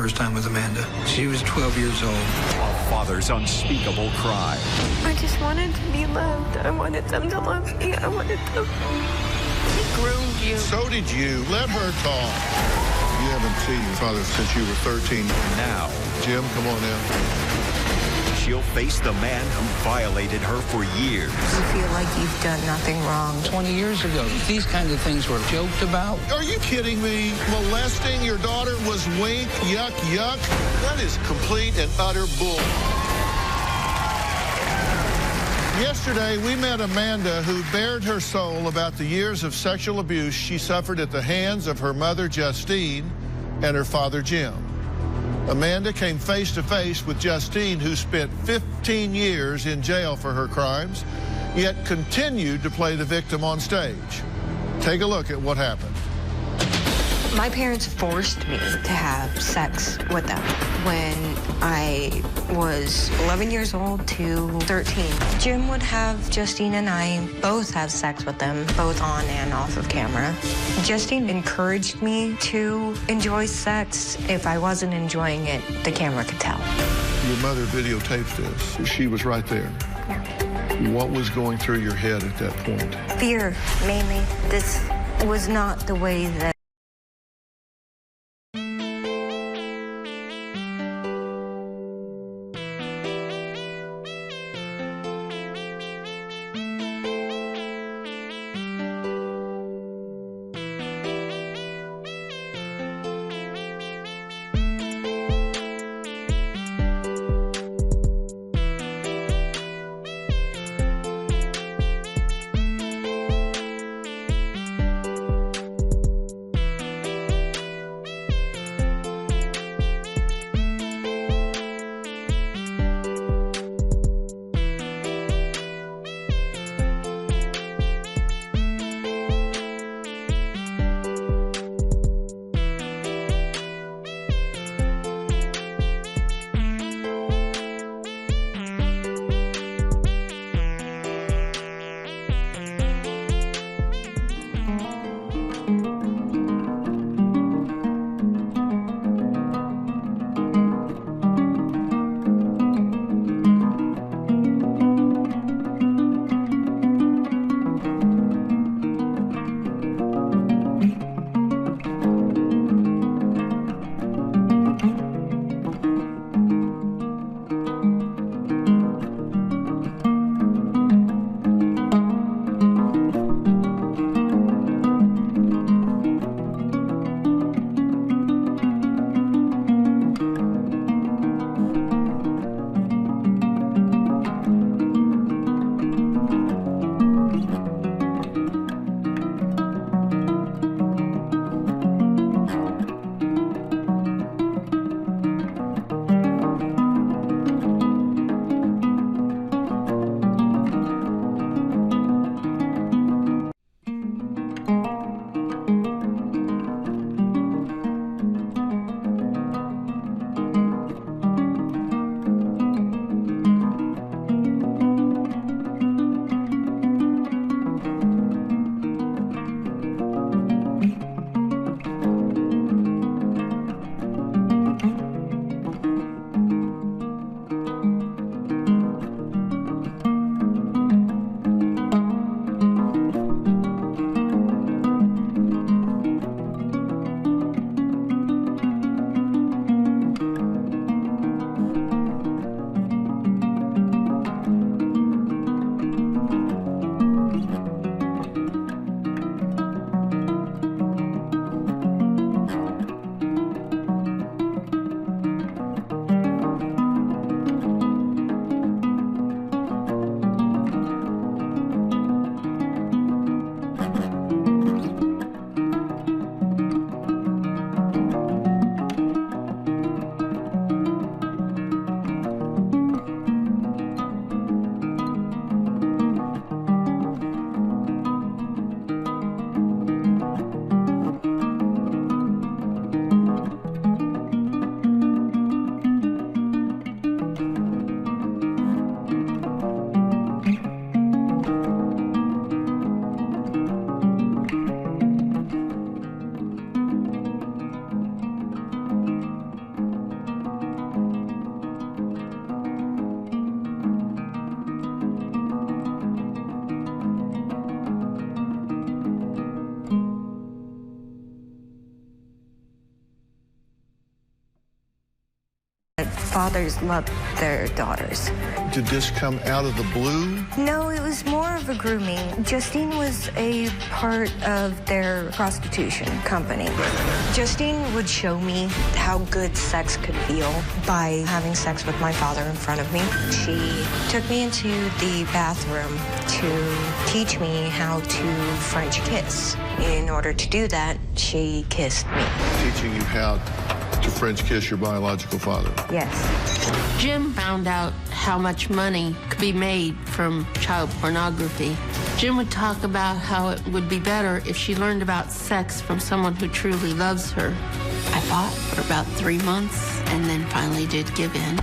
first time with Amanda. She was 12 years old. A father's unspeakable cry. I just wanted to be loved. I wanted them to love me. I wanted them. He groomed you. So did you. Let her talk. You haven't seen your father since you were 13. Now, Jim, come on now. she'll face the man who violated her for years. You feel like you've done nothing wrong. 20 years ago, these kinds of things were joked about. Are you kidding me? Molesting your daughter was wink, yuck, yuck? That is complete and utter bull. Yesterday, we met Amanda, who bared her soul about the years of sexual abuse she suffered at the hands of her mother, Justine, and her father, Jim. Amanda came face to face with Justine, who spent 15 years in jail for her crimes, yet continued to play the victim on stage. Take a look at what happened. My parents forced me to have sex with them when I was 11 years old to 13. Jim would have Justine and I both have sex with them, both on and off of camera. Justine encouraged me to enjoy sex. If I wasn't enjoying it, the camera could tell. Your mother videotaped this. She was right there. Yeah. What was going through your head at that point? Fear, mainly. This was not the way that Fathers love their daughters. Did this come out of the blue? No, it was more of a grooming. Justine was a part of their prostitution company. Justine would show me how good sex could feel by having sex with my father in front of me. She took me into the bathroom to teach me how to French kiss. In order to do that, she kissed me. Teaching you how to French kiss your biological father? Yes. Jim found out how much money could be made from child pornography. Jim would talk about how it would be better if she learned about sex from someone who truly loves her. I fought for about 3 months and then finally did give in.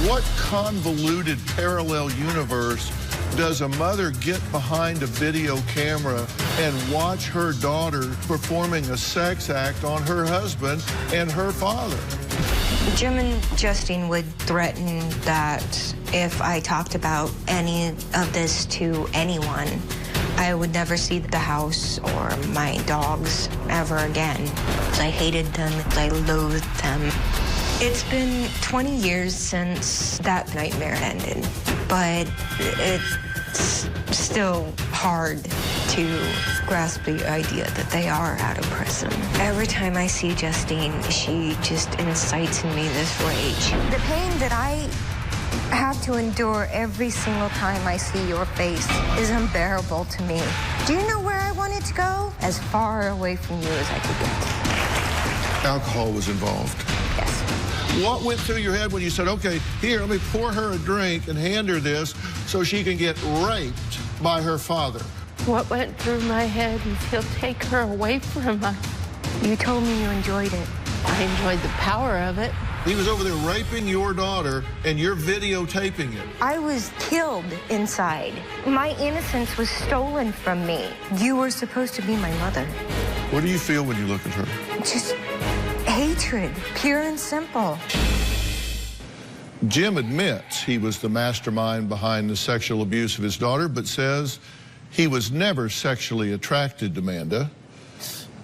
What convoluted parallel universe does a mother get behind a video camera and watch her daughter performing a sex act on her husband and her father? Jim and Justine would threaten that if I talked about any of this to anyone, I would never see the house or my dogs ever again. I hated them. I loathed them. It's been 20 years since that nightmare ended, but it's still hard to grasp the idea that they are out of prison. Every time I see Justine, she just incites in me this rage. The pain that I have to endure every single time I see your face is unbearable to me. Do you know where I wanted to go? As far away from you as I could get. Alcohol was involved. Yes. What went through your head when you said, okay, here, let me pour her a drink and hand her this so she can get raped by her father? What went through my head is he'll take her away from us. You told me you enjoyed it. I enjoyed the power of it. He was over there raping your daughter, and you're videotaping it. I was killed inside. My innocence was stolen from me. You were supposed to be my mother. What do you feel when you look at her? Just hatred, pure and simple. Jim admits he was the mastermind behind the sexual abuse of his daughter, but says he was never sexually attracted to Amanda,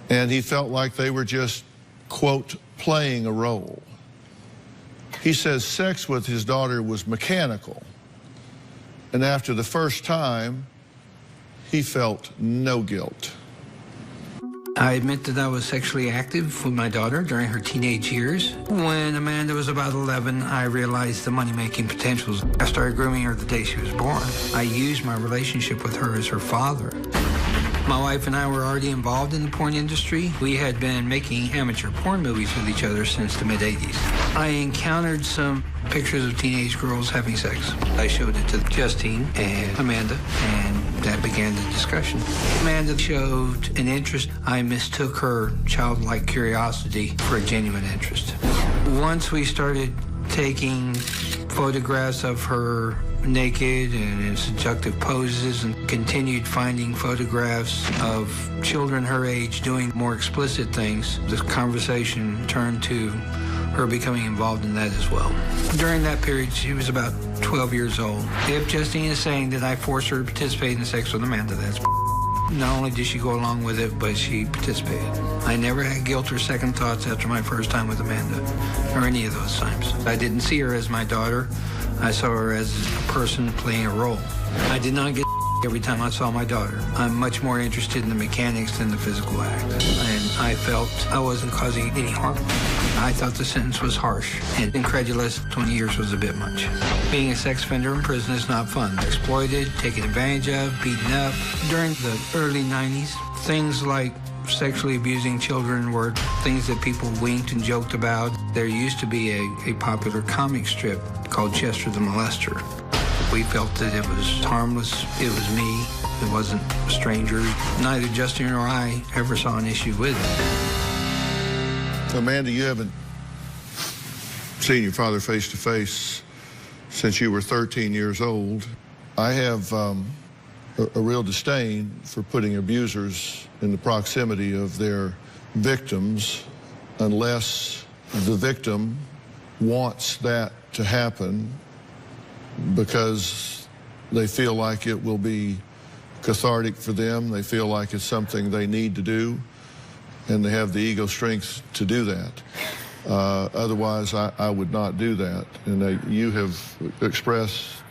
and he felt like they were just, quote, playing a role. He says sex with his daughter was mechanical, and after the first time, he felt no guilt. I admit that I was sexually active with my daughter during her teenage years. When Amanda was about 11, I realized the money-making potentials. I started grooming her the day she was born. I used my relationship with her as her father. My wife and I were already involved in the porn industry. We had been making amateur porn movies with each other since the mid-'80s. I encountered some pictures of teenage girls having sex. I showed it to Justine and Amanda, and that began the discussion. Amanda showed an interest. I mistook her childlike curiosity for a genuine interest. Once we started taking photographs of her naked and in seductive poses, and continued finding photographs of children her age doing more explicit things, this conversation turned to her becoming involved in that as well. During that period, she was about 12 years old. If Justine is saying that I forced her to participate in sex with Amanda, that's not only did she go along with it, but she participated. I never had guilt or second thoughts after my first time with Amanda, or any of those times. I didn't see her as my daughter. I saw her as a person playing a role. I did not get every time I saw my daughter. I'm much more interested in the mechanics than the physical act. And I felt I wasn't causing any harm. I thought the sentence was harsh and incredulous. 20 years was a bit much. Being a sex offender in prison is not fun. Exploited, taken advantage of, beaten up. During the early 90s, things like sexually abusing children were things that people winked and joked about. There used to be a popular comic strip called Chester the Molester. We felt that it was harmless. It was me. It wasn't a stranger. Neither Justin or I ever saw an issue with it. Amanda, you haven't seen your father face to face since you were 13 years old. I have a real disdain for putting abusers in the proximity of their victims unless the victim wants that to happen because they feel like it will be cathartic for them. They feel like it's something they need to do, and they have the ego strength to do that. Otherwise, I would not do that. And you have expressed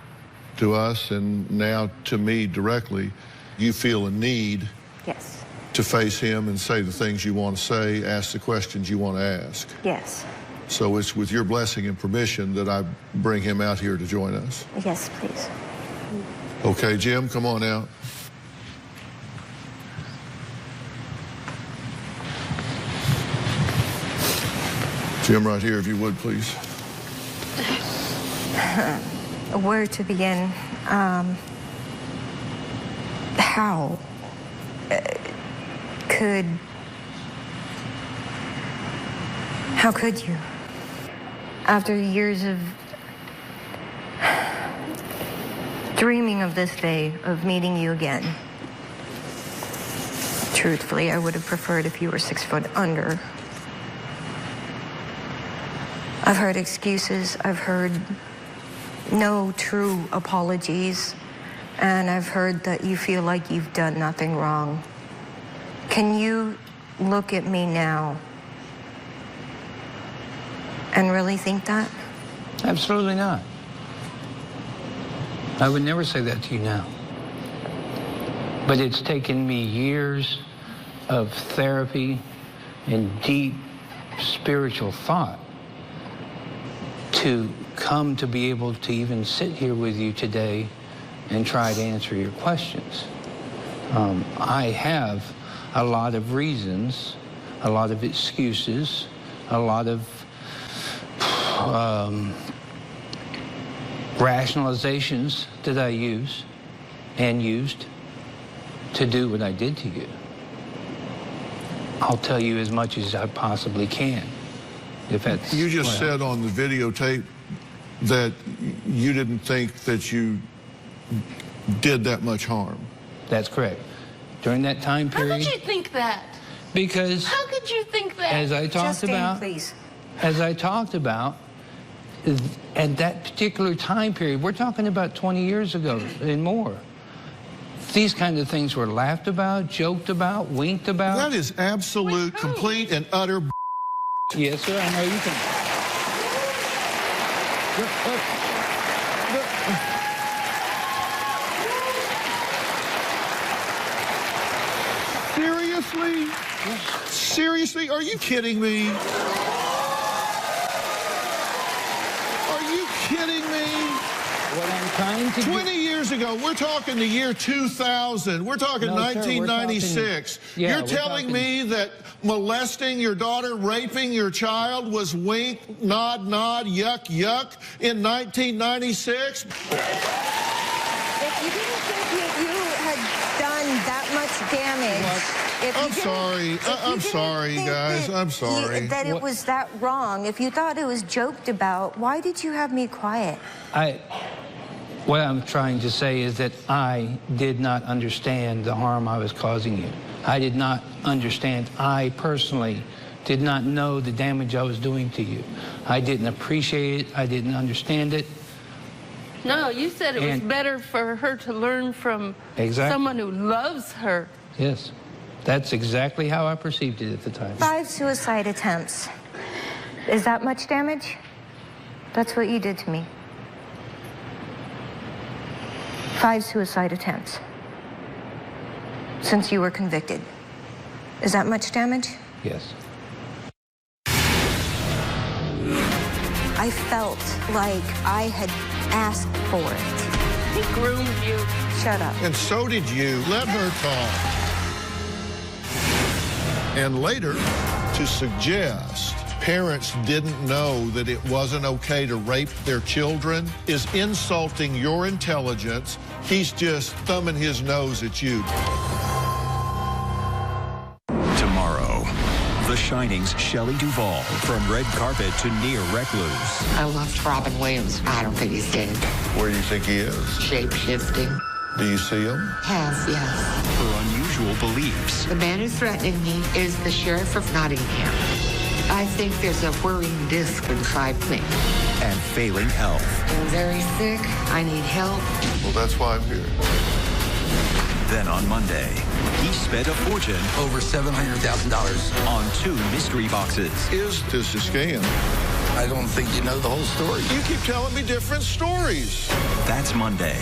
to us and now to me directly, you feel a need Yes. to face him and say the things you want to say, ask the questions you want to ask. Yes. So it's with your blessing and permission that I bring him out here to join us. Yes, please. Okay, Jim, come on out. Jim, right here, if you would, please. Where to begin? How could you? After years of dreaming of this day, of meeting you again. Truthfully, I would have preferred if you were 6 foot under. I've heard excuses, I've heard no true apologies, and I've heard that you feel like you've done nothing wrong. Can you look at me now and really think that? Absolutely not. I would never say that to you now. But it's taken me years of therapy and deep spiritual thought to come to be able to even sit here with you today and try to answer your questions. I have a lot of reasons, a lot of excuses, a lot of rationalizations that I use and used to do what I did to you. I'll tell you as much as I possibly can. If that's you just said on the videotape that you didn't think that you did that much harm. That's correct. During that time period. How could you think that? Because how could you think that? As I talked about, please. As I talked about, at that particular time period, we're talking about 20 years ago and more. These kind of things were laughed about, joked about, winked about. That is absolute, complete, and utter. Yes, sir. I know you can. Seriously? Seriously? Are you kidding me? Are you kidding me? What I'm trying to 20 years ago, we're talking the year 2000. We're talking 1996. You're telling me that molesting your daughter, raping your child was wink, nod, nod, yuck, yuck in 1996? If you didn't think you had done that much damage... I'm sorry, guys. I'm sorry. That it was that wrong. If you thought it was joked about, why did you have me quiet? What I'm trying to say is that I did not understand the harm I was causing you. I did not understand. I personally did not know the damage I was doing to you. I didn't appreciate it. I didn't understand it. No, you said it was better for her to learn from someone who loves her. Yes. That's exactly how I perceived it at the time. 5 suicide attempts. Is that much damage? That's what you did to me. 5 suicide attempts since you were convicted. Is that much damage? Yes. I felt like I had asked for it. He groomed you. Shut up. And so did you. Let her talk. And later, to suggest parents didn't know that it wasn't okay to rape their children is insulting your intelligence. He's just thumbing his nose at you. Tomorrow, The Shining's Shelley Duvall, from red carpet to near recluse. I loved Robin Williams. I don't think he's dead. Where do you think he is? Shape-shifting. Do you see him? Yes. Her unusual beliefs. The man who's threatening me is the sheriff of Nottingham. I think there's a whirring disc inside me. And failing health. I'm very sick. I need help. Well, that's why I'm here. Then on Monday, he spent a fortune Over $700,000. on 2 mystery boxes. Is this a scam? I don't think you know the whole story. You keep telling me different stories. That's Monday.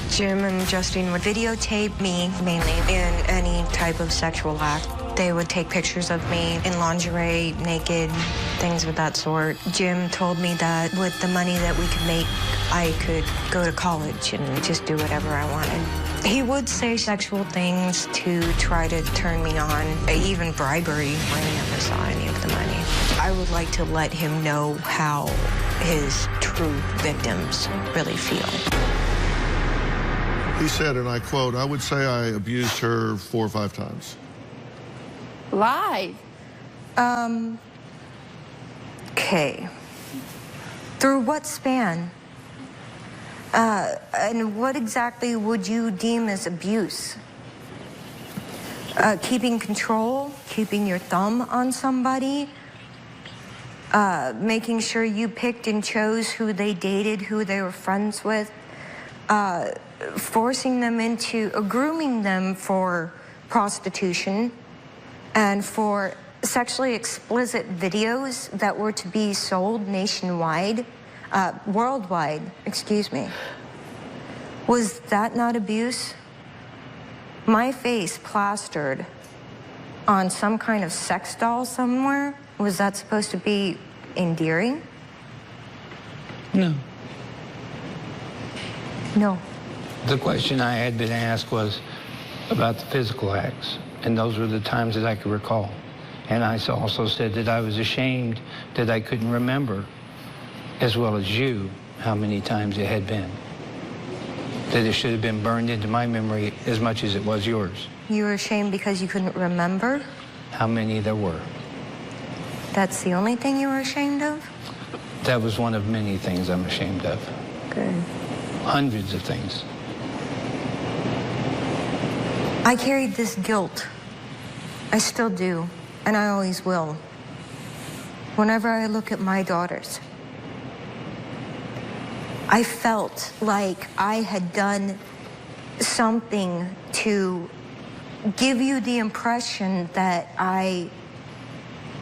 Jim and Justine would videotape me, mainly in any type of sexual act. They would take pictures of me in lingerie, naked, things of that sort. Jim told me that with the money that we could make, I could go to college and just do whatever I wanted. He would say sexual things to try to turn me on, even bribery. I never saw any of the money. I would like to let him know how his true victims really feel. He said, and I quote, I would say I abused her 4 or 5 times. Lies. Okay. Through what span? And what exactly would you deem as abuse? Keeping control, keeping your thumb on somebody, making sure you picked and chose who they dated, who they were friends with, forcing them into, grooming them for prostitution and for sexually explicit videos that were to be sold nationwide, worldwide, excuse me. Was that not abuse? My face plastered on some kind of sex doll somewhere, was that supposed to be endearing? No. No. The question I had been asked was about the physical acts, and those were the times that I could recall. And I also said that I was ashamed that I couldn't remember, as well as you, how many times it had been. That it should have been burned into my memory as much as it was yours. You were ashamed because you couldn't remember? How many there were. That's the only thing you were ashamed of? That was one of many things I'm ashamed of. Good. Hundreds of things. I carried this guilt. I still do, and I always will. Whenever I look at my daughters, I felt like I had done something to give you the impression that I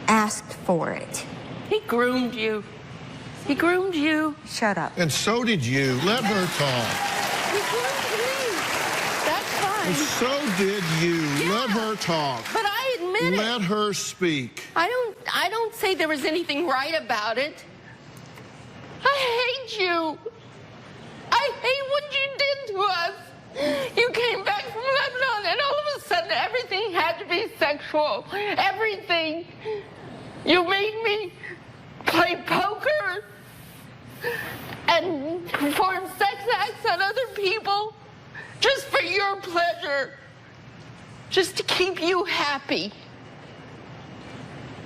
asked for it. He groomed you. He groomed you. Shut up. And so did you. Let her talk. He groomed me. That's And fine. so did you. Yeah. Let her talk. But I admit Let it. her speak. I don't say there was anything right about it. I hate you. I hate what you did to us. You came back from Lebanon and all of a sudden everything had to be sexual. Everything. You made me play poker and perform sex acts on other people just for your pleasure. Just to keep you happy.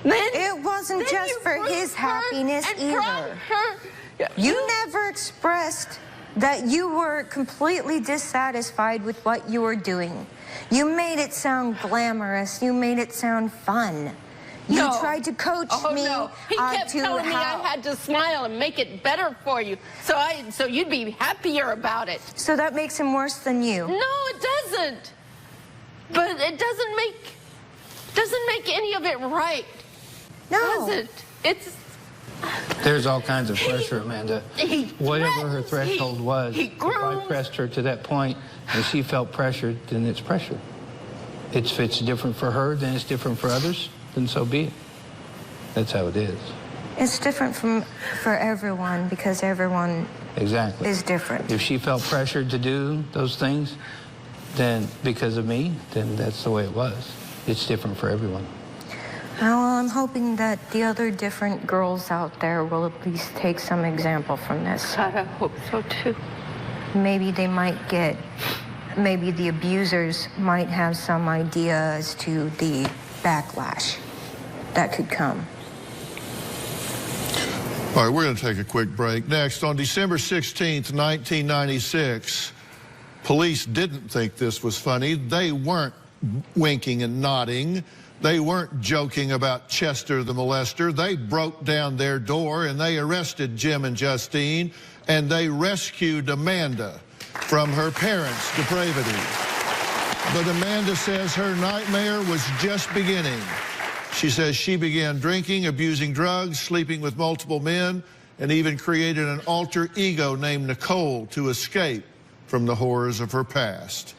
Then, It wasn't then just you for broke his her happiness and brought either. her- You never expressed that you were completely dissatisfied with what you were doing. You made it sound glamorous. You made it sound fun. You No. tried to coach me No. He kept to telling me I how. had to smile and make it better for you, so you'd be happier about it. So that makes him worse than you. No, it doesn't. But it doesn't make any of it right. No. Does it? It's There's all kinds of pressure, Amanda. he Whatever her threatens, threshold was, he if I grooms. pressed her to that point and she felt pressured, then it's pressure. If it's different for her, then it's different for others, then so be it. That's how it is. It's different for everyone because everyone Exactly. is different. If she felt pressured to do those things, then because of me, then that's the way it was. It's different for everyone. Well, I'm hoping that the other different girls out there will at least take some example from this. I hope so too. Maybe they might maybe the abusers might have some idea as to the backlash that could come. All right, we're going to take a quick break. Next, on December 16th, 1996, police didn't think this was funny. They weren't winking and nodding. They weren't joking about Chester the molester. They broke down their door and they arrested Jim and Justine and they rescued Amanda. from her parents' depravity. But Amanda says her nightmare was just beginning. She says she began drinking, abusing drugs, sleeping with multiple men, and even created an alter ego named Nicole to escape from the horrors of her past.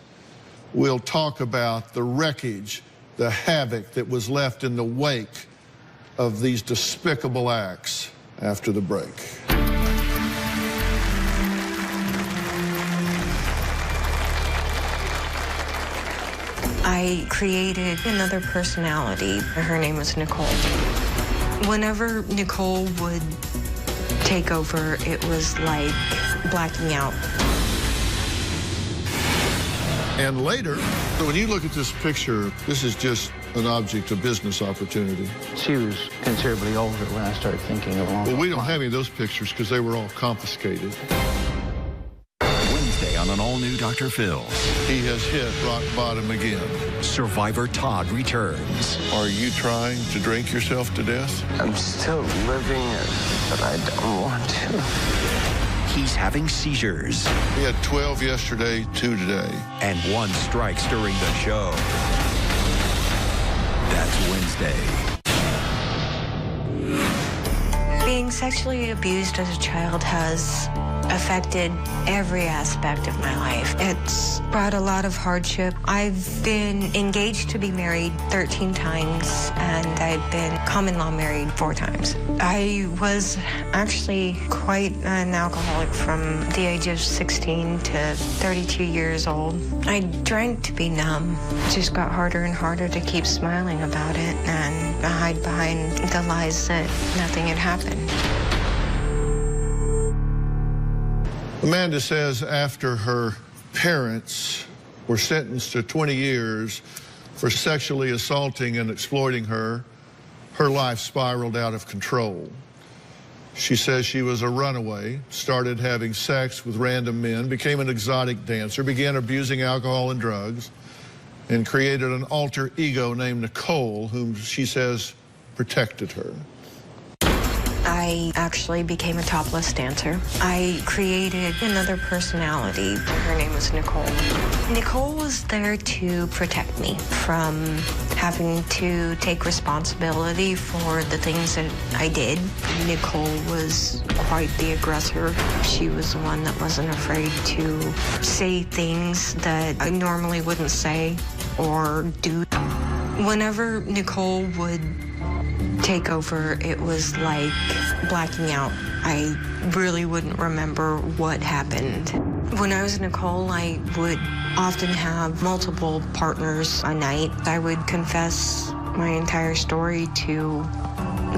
We'll talk about the wreckage, the havoc that was left in the wake of these despicable acts after the break. I created another personality. Her name was Nicole. Whenever Nicole would take over, it was like blacking out. And later, when you look at this picture, this is just an object of business opportunity. She was considerably older when I started thinking along. Well, we don't have any of those pictures because they were all confiscated. Wednesday on an all-new Dr. Phil. He has hit rock bottom again. Survivor Todd returns. Are you trying to drink yourself to death? I'm still living it, but I don't want to. He's having seizures. He had 12 yesterday, 2 today. And 1 strikes during the show. That's Wednesday. Being sexually abused as a child has affected every aspect of my life. It's brought a lot of hardship. I've been engaged to be married 13 times, and I've been common law married 4 times. I was actually quite an alcoholic from the age of 16 to 32 years old. I drank to be numb. It just got harder and harder to keep smiling about it and hide behind the lies that nothing had happened. Amanda says after her parents were sentenced to 20 years for sexually assaulting and exploiting her, her life spiraled out of control. She says she was a runaway, started having sex with random men, became an exotic dancer, began abusing alcohol and drugs, and created an alter ego named Nicole, whom she says protected her. I actually became a topless dancer. I created another personality. Her name was Nicole. Nicole was there to protect me from having to take responsibility for the things that I did. Nicole was quite the aggressor. She was the one that wasn't afraid to say things that I normally wouldn't say or do. Whenever Nicole would take over, it was like blacking out. I really wouldn't remember what happened. When I was Nicole, I would often have multiple partners a night. I would confess my entire story to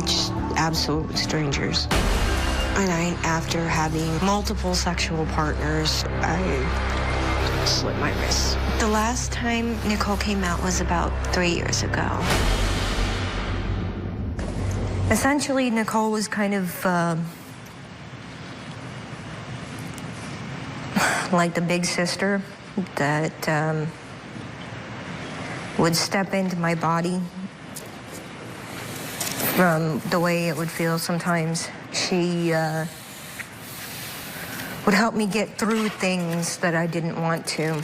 just absolute strangers. A night after having multiple sexual partners, I slit my wrist. The last time Nicole came out was about 3 years ago. Essentially, Nicole was kind of like the big sister that would step into my body from the way it would feel sometimes. She would help me get through things that I didn't want to.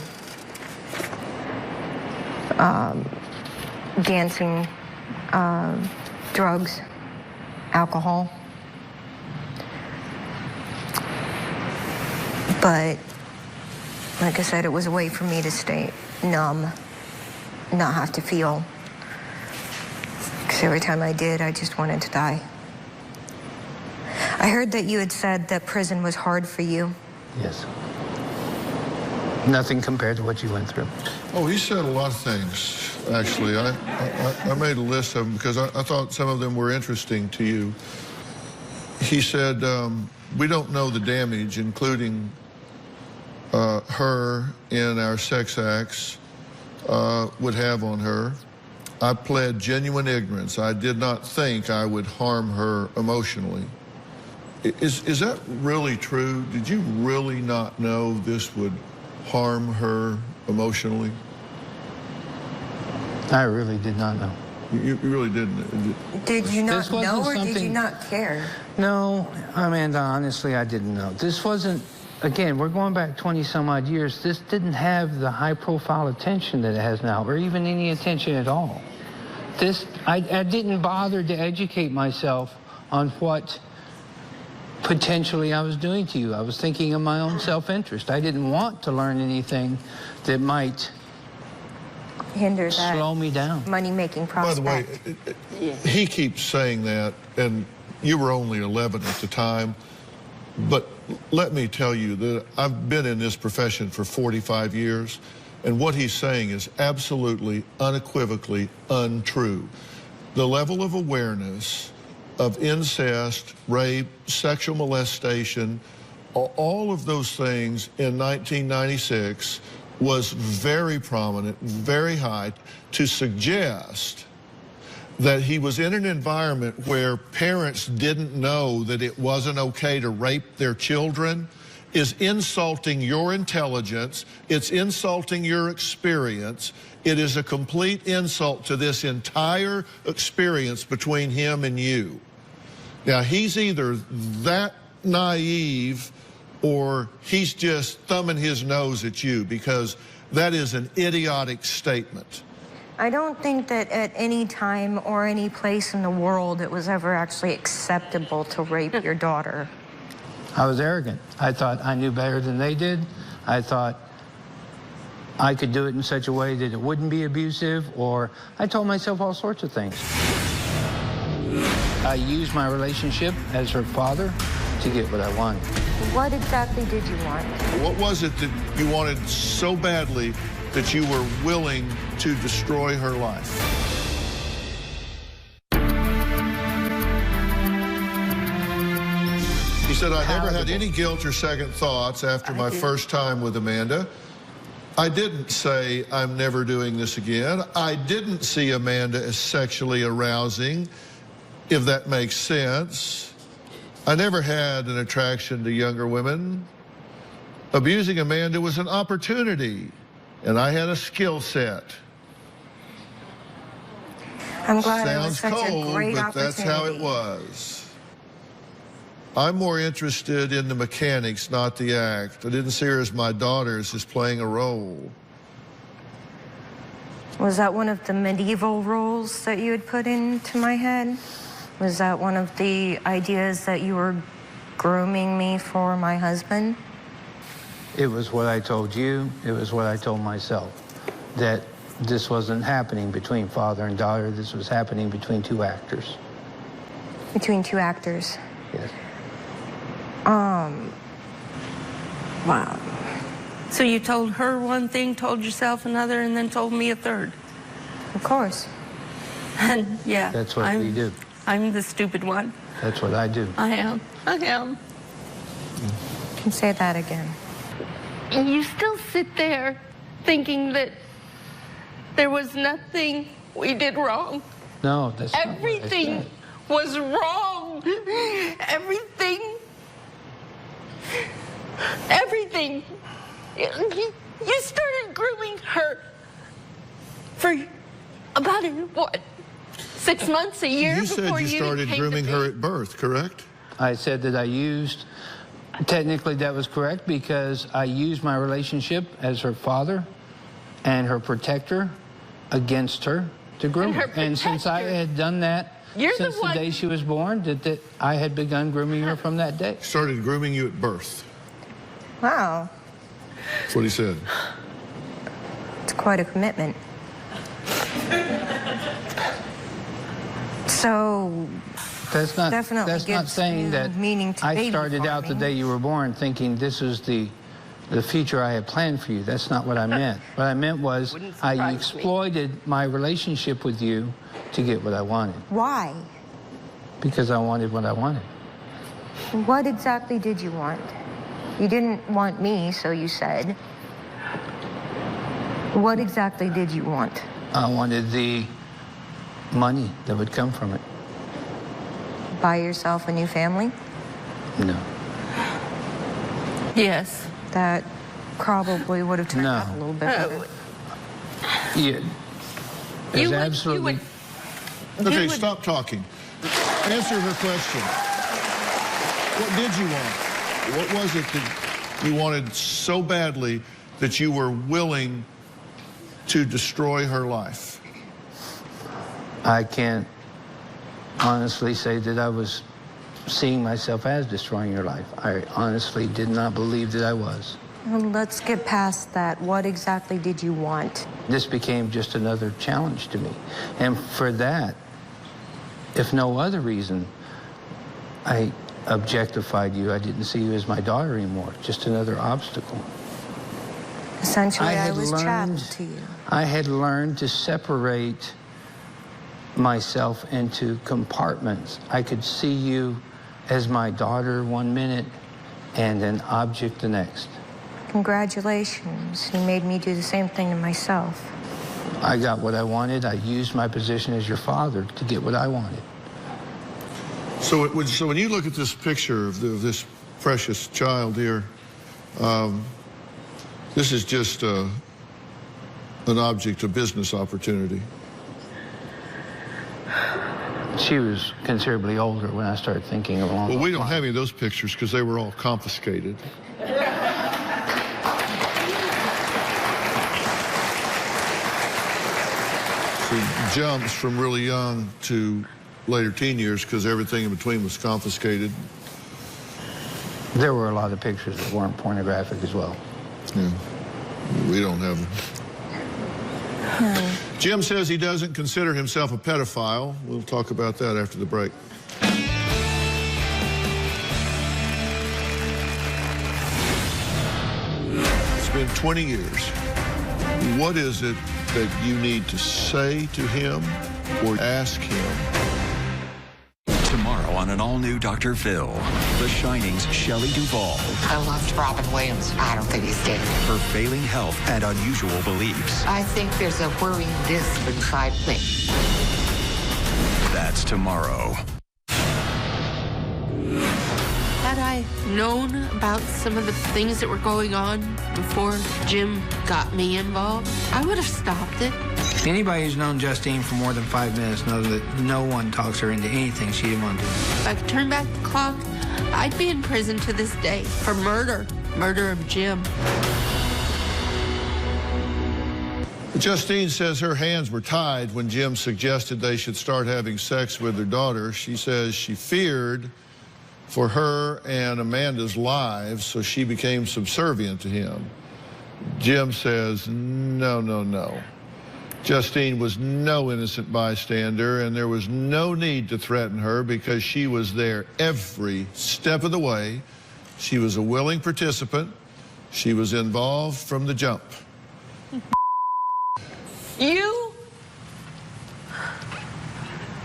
Dancing, drugs, alcohol. But like I said, it was a way for me to stay numb, not have to feel. Because every time I did, I just wanted to die. I heard that you had said that prison was hard for you. Yes. Nothing compared to what you went through. Oh, he said a lot of things, actually. I made a list of them because I thought some of them were interesting to you. He said, we don't know the damage, including her in our sex acts, would have on her. I pled genuine ignorance. I did not think I would harm her emotionally. Is that really true? Did you really not know this would harm her emotionally? I really did not know. You really didn't. Did you not know, or something... did you not care? No, Amanda, honestly, I didn't know. This wasn't again, we're going back 20-some-odd years. This didn't have the high-profile attention that it has now, or even any attention at all. I didn't bother to educate myself on what potentially I was doing to you. I was thinking of my own self-interest. I didn't want to learn anything that might hinder that slow me down. Money-making prospect. By the way, he keeps saying that, and you were only 11 at the time, but let me tell you that I've been in this profession for 45 years, and what he's saying is absolutely, unequivocally untrue. The level of awareness of incest, rape, sexual molestation, all of those things in 1996 was very prominent, very high. To suggest that he was in an environment where parents didn't know that it wasn't okay to rape their children is insulting your intelligence. It's insulting your experience. It is a complete insult to this entire experience between him and you. Now, he's either that naive or he's just thumbing his nose at you, because that is an idiotic statement. I don't think that at any time or any place in the world it was ever actually acceptable to rape your daughter. I was arrogant. I thought I knew better than they did. I thought I could do it in such a way that it wouldn't be abusive, or I told myself all sorts of things. I used my relationship as her father to get what I wanted. What exactly did you want? What was it that you wanted so badly that you were willing to destroy her life? He said, I never had any guilt or second thoughts after my first time with Amanda. I didn't say I'm never doing this again. I didn't see Amanda as sexually arousing, if that makes sense. I never had an attraction to younger women. Abusing Amanda was an opportunity, and I had a skill set. I'm glad it was Sounds such cold, a great but opportunity. that's how it was. I'm more interested in the mechanics, not the act. I didn't see her as my daughter, as just playing a role. Was that one of the medieval roles that you had put into my head? Was that one of the ideas that you were grooming me for my husband? It was what I told you. It was what I told myself. That this wasn't happening between father and daughter. This was happening between two actors. Between two actors? Yes. Wow. So you told her one thing, told yourself another, and then told me a third. Of course. And yeah. That's what we do. I'm the stupid one. That's what I do. I am. You can say that again. And you still sit there thinking that there was nothing we did wrong. No, that's not what I Everything said. was wrong. Everything. You started grooming her for about, what, 6 months, a year? You said before you started came grooming to her me? at birth, correct? I said that I used, technically that was correct, because I used my relationship as her father and her protector against her to groom her. And since I had done that since the day she was born, that I had begun grooming her from that day. Started grooming you at birth. Wow. That's what he said. It's quite a commitment. So That's not definitely gives saying new that meaning to I baby started out the farming. day you were born thinking this is the future I had planned for you. That's not what I meant. What I meant was I exploited my relationship with you to get what I wanted. Why? Because I wanted what I wanted. What exactly did you want? You didn't want me, so you said. What exactly did you want? I wanted the money that would come from it. Buy yourself a new family? No. Yes. That probably would have turned out a little bit better. Yeah. There's absolutely... Okay, stop talking. Answer her question. What did you want? What was it that You wanted so badly that you were willing to destroy her life. I can't honestly say that I was seeing myself as destroying your life. I honestly did not believe that I was. Well, let's get past that. What exactly did you want? This became just another challenge to me. And for that, if no other reason, I objectified you. I didn't see you as my daughter anymore. Just another obstacle. Essentially, I was trapped to you. I had learned to separate myself into compartments. I could see you as my daughter one minute and an object the next. Congratulations. You made me do the same thing to myself. I got what I wanted. I used my position as your father to get what I wanted. So when you look at this picture of this precious child here, this is just an object, a business opportunity. She was considerably older when I started thinking along. Well, we don't have any of those pictures because they were all confiscated. She jumps from really young to later teen years because everything in between was confiscated. There were a lot of pictures that weren't pornographic as well. Yeah, we don't have them. Jim says he doesn't consider himself a pedophile. We'll talk about that after the break. It's been 20 years. What is it that you need to say to him or ask him? Tomorrow on an all-new Dr. Phil, The Shining's Shelley Duvall. I loved Robin Williams. I don't think he's dead. Her failing health and unusual beliefs. I think there's a whirring disc inside me. That's tomorrow. Had I known about some of the things that were going on before Jim got me involved, I would have stopped it. Anybody who's known Justine for more than 5 minutes knows that no one talks her into anything she didn't want to do. If I could turn back the clock, I'd be in prison to this day for murder of Jim. Justine says her hands were tied when Jim suggested they should start having sex with their daughter. She says she feared for her and Amanda's lives, so she became subservient to him. Jim says, no, no, no. Justine was no innocent bystander, and there was no need to threaten her because she was there every step of the way. She was a willing participant. She was involved from the jump. You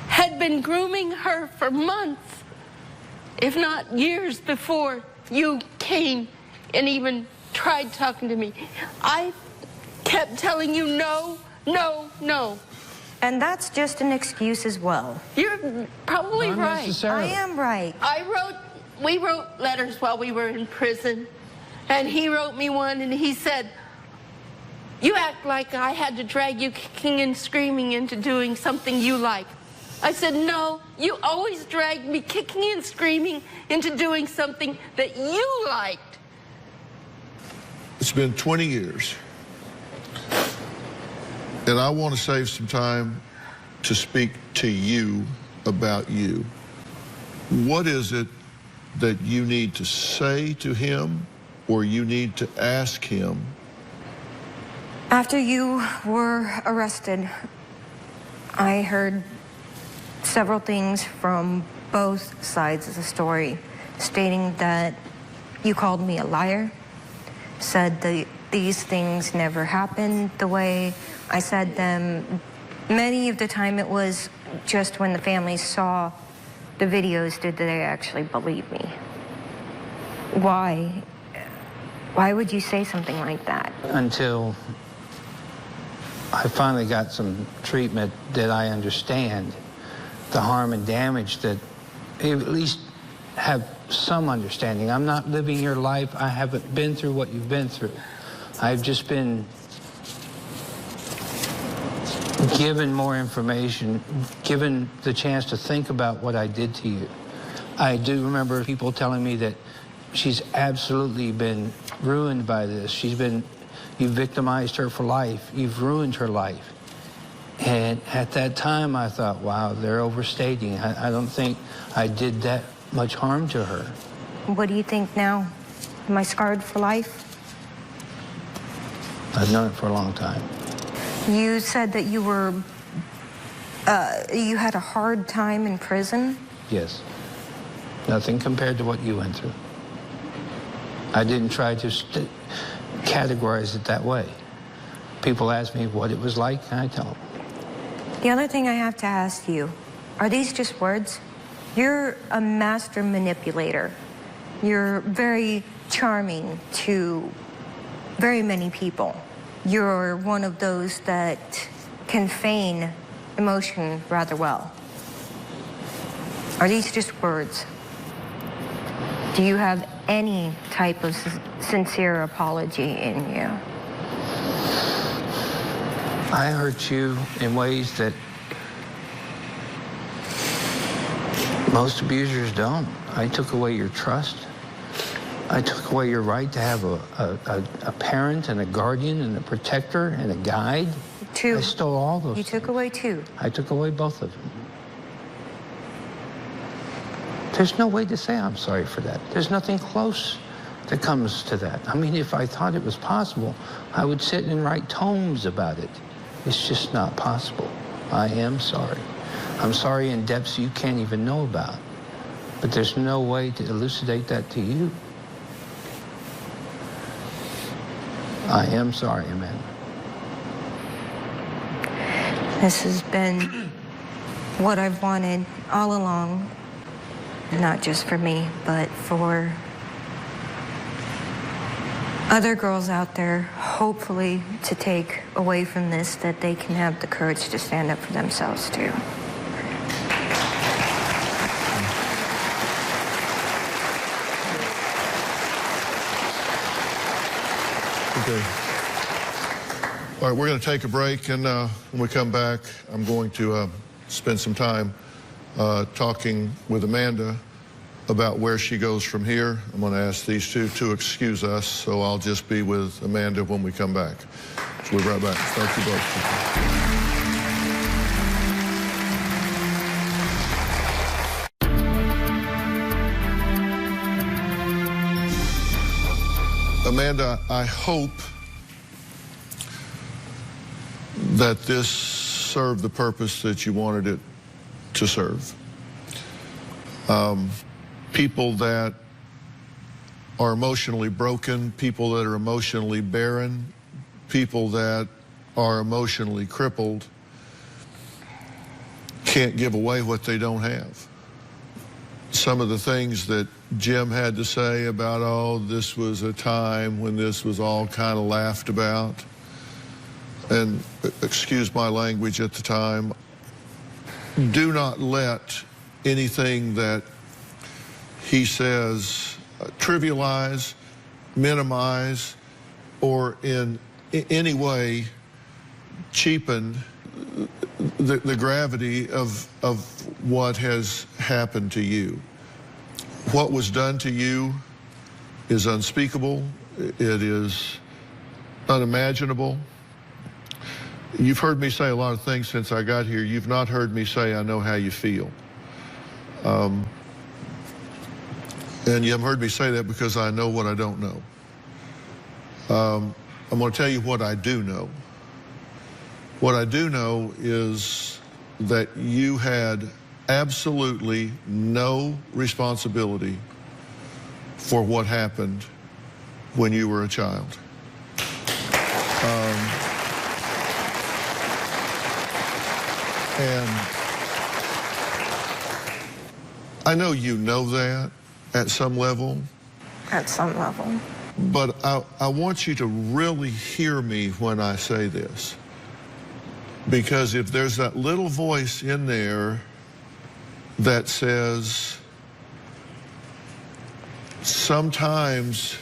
had been grooming her for months, if not years, before you came and even tried talking to me. I kept telling you no, no, no. And that's just an excuse as well. You're probably Not right. necessarily. I am right. We wrote letters while we were in prison, and he wrote me one, and he said, you act like I had to drag you kicking and screaming into doing something you like. I said, no, you always dragged me kicking and screaming into doing something that you liked. It's been 20 years. And I want to save some time to speak to you about you. What is it that you need to say to him or you need to ask him? After you were arrested, I heard several things from both sides of the story, stating that you called me a liar, said that these things never happened the way I said them. Many of the time it was just when the families saw the videos did they actually believe me. Why? Why would you say something like that? Until I finally got some treatment that I understand the harm and damage, that I at least have some understanding. I'm not living your life. I haven't been through what you've been through. I've just been given more information, given the chance to think about what I did to you. I do remember people telling me that She's absolutely been ruined by this. You've victimized her for life. You've ruined her life. And at that time, I thought, wow, they're overstating. I don't think I did that much harm to her. What do you think now? Am I scarred for life? I've known it for a long time. You said that you were, you had a hard time in prison? Yes. Nothing compared to what you went through. I didn't try to categorize it that way. People ask me what it was like, and I tell them. The other thing I have to ask you, are these just words? You're a master manipulator. You're very charming to very many people. You're one of those that can feign emotion rather well. Are these just words? Do you have any type of sincere apology in you? I hurt you in ways that most abusers don't. I took away your trust. I took away your right to have a parent and a guardian and a protector and a guide. Two. I stole all those You took away two. I took away both of them. There's no way to say I'm sorry for that. There's nothing close that comes to that. I mean, if I thought it was possible, I would sit and write tomes about it. It's just not possible. I am sorry. I'm sorry in depths you can't even know about. But there's no way to elucidate that to you. I am sorry, Amanda. This has been what I've wanted all along, not just for me, but for other girls out there, hopefully to take away from this that they can have the courage to stand up for themselves too. Okay. All right, we're going to take a break, and when we come back, I'm going to spend some time talking with Amanda about where she goes from here. I'm going to ask these two to excuse us, so I'll just be with Amanda when we come back. So we'll be right back. Thank you both. Amanda, I hope that this served the purpose that you wanted it to serve. People that are emotionally broken, people that are emotionally barren, people that are emotionally crippled can't give away what they don't have. Some of the things that Jim had to say about, oh, this was a time when this was all kind of laughed about, and excuse my language at the time, do not let anything that he says trivialize, minimize, or in any way cheapen the gravity of what has happened to you. What was done to you is unspeakable. It is unimaginable. You've heard me say a lot of things since I got here. You've not heard me say, I know how you feel. And you haven't heard me say that because I know what I don't know. I'm going to tell you what I do know. What I do know is that you had absolutely no responsibility for what happened when you were a child. And I know you know that at some level. At some level. But I want you to really hear me when I say this. Because if there's that little voice in there that says, sometimes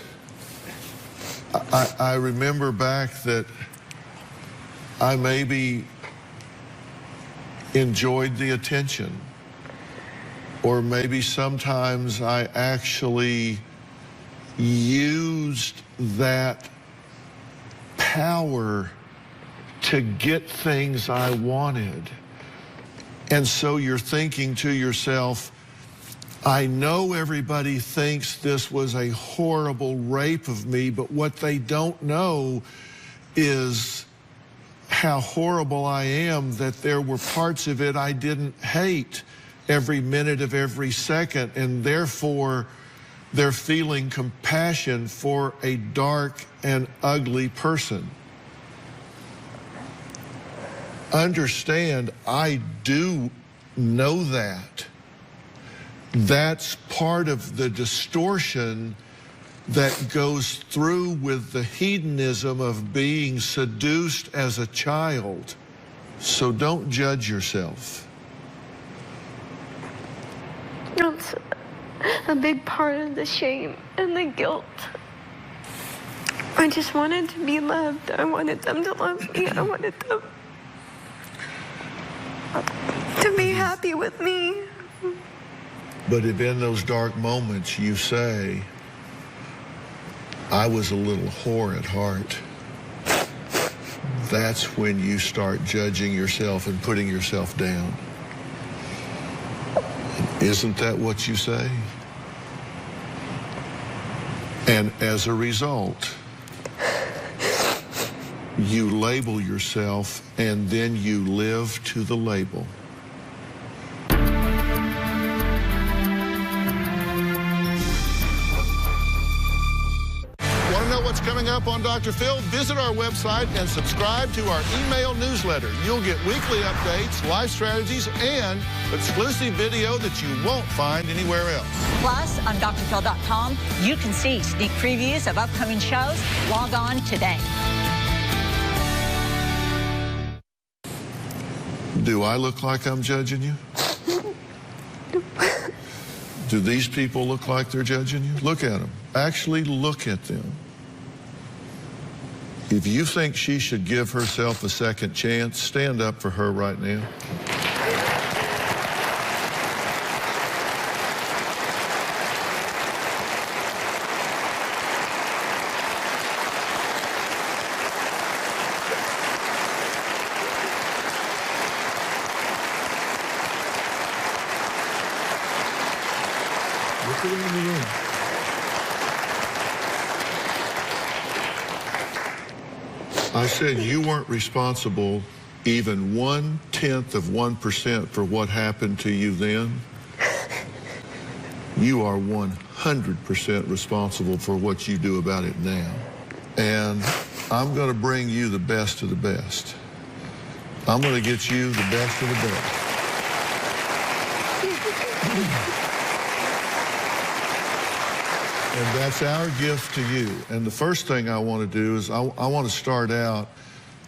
I remember back that I maybe enjoyed the attention, or maybe sometimes I actually used that power to get things I wanted. And so you're thinking to yourself, I know everybody thinks this was a horrible rape of me, but what they don't know is how horrible I am, that there were parts of it I didn't hate every minute of every second, and therefore they're feeling compassion for a dark and ugly person. Understand, I do know that. That's part of the distortion that goes through with the hedonism of being seduced as a child. So don't judge yourself. That's a big part of the shame and the guilt. I just wanted to be loved. I wanted them to love me. I wanted them to be happy with me. But if in those dark moments you say, I was a little whore at heart, that's when you start judging yourself and putting yourself down. Isn't that what you say? And as a result, you label yourself and then you live to the label. What's coming up on Dr. Phil? Visit our website and subscribe to our email newsletter. You'll get weekly updates, life strategies, and exclusive video that you won't find anywhere else. Plus, on drphil.com, you can see sneak previews of upcoming shows. Log on today. Do I look like I'm judging you? Do these people look like they're judging you? Look at them. Actually look at them. If you think she should give herself a second chance, stand up for her right now. Look around the room. I said you weren't responsible even 0.1% for what happened to you then. You are 100% responsible for what you do about it now. And I'm going to bring you the best of the best. I'm going to get you the best of the best. And that's our gift to you. And the first thing I want to do is I want to start out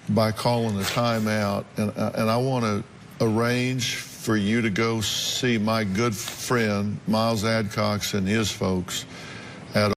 by calling a timeout, and I want to arrange for you to go see my good friend, Miles Adcox, and his folks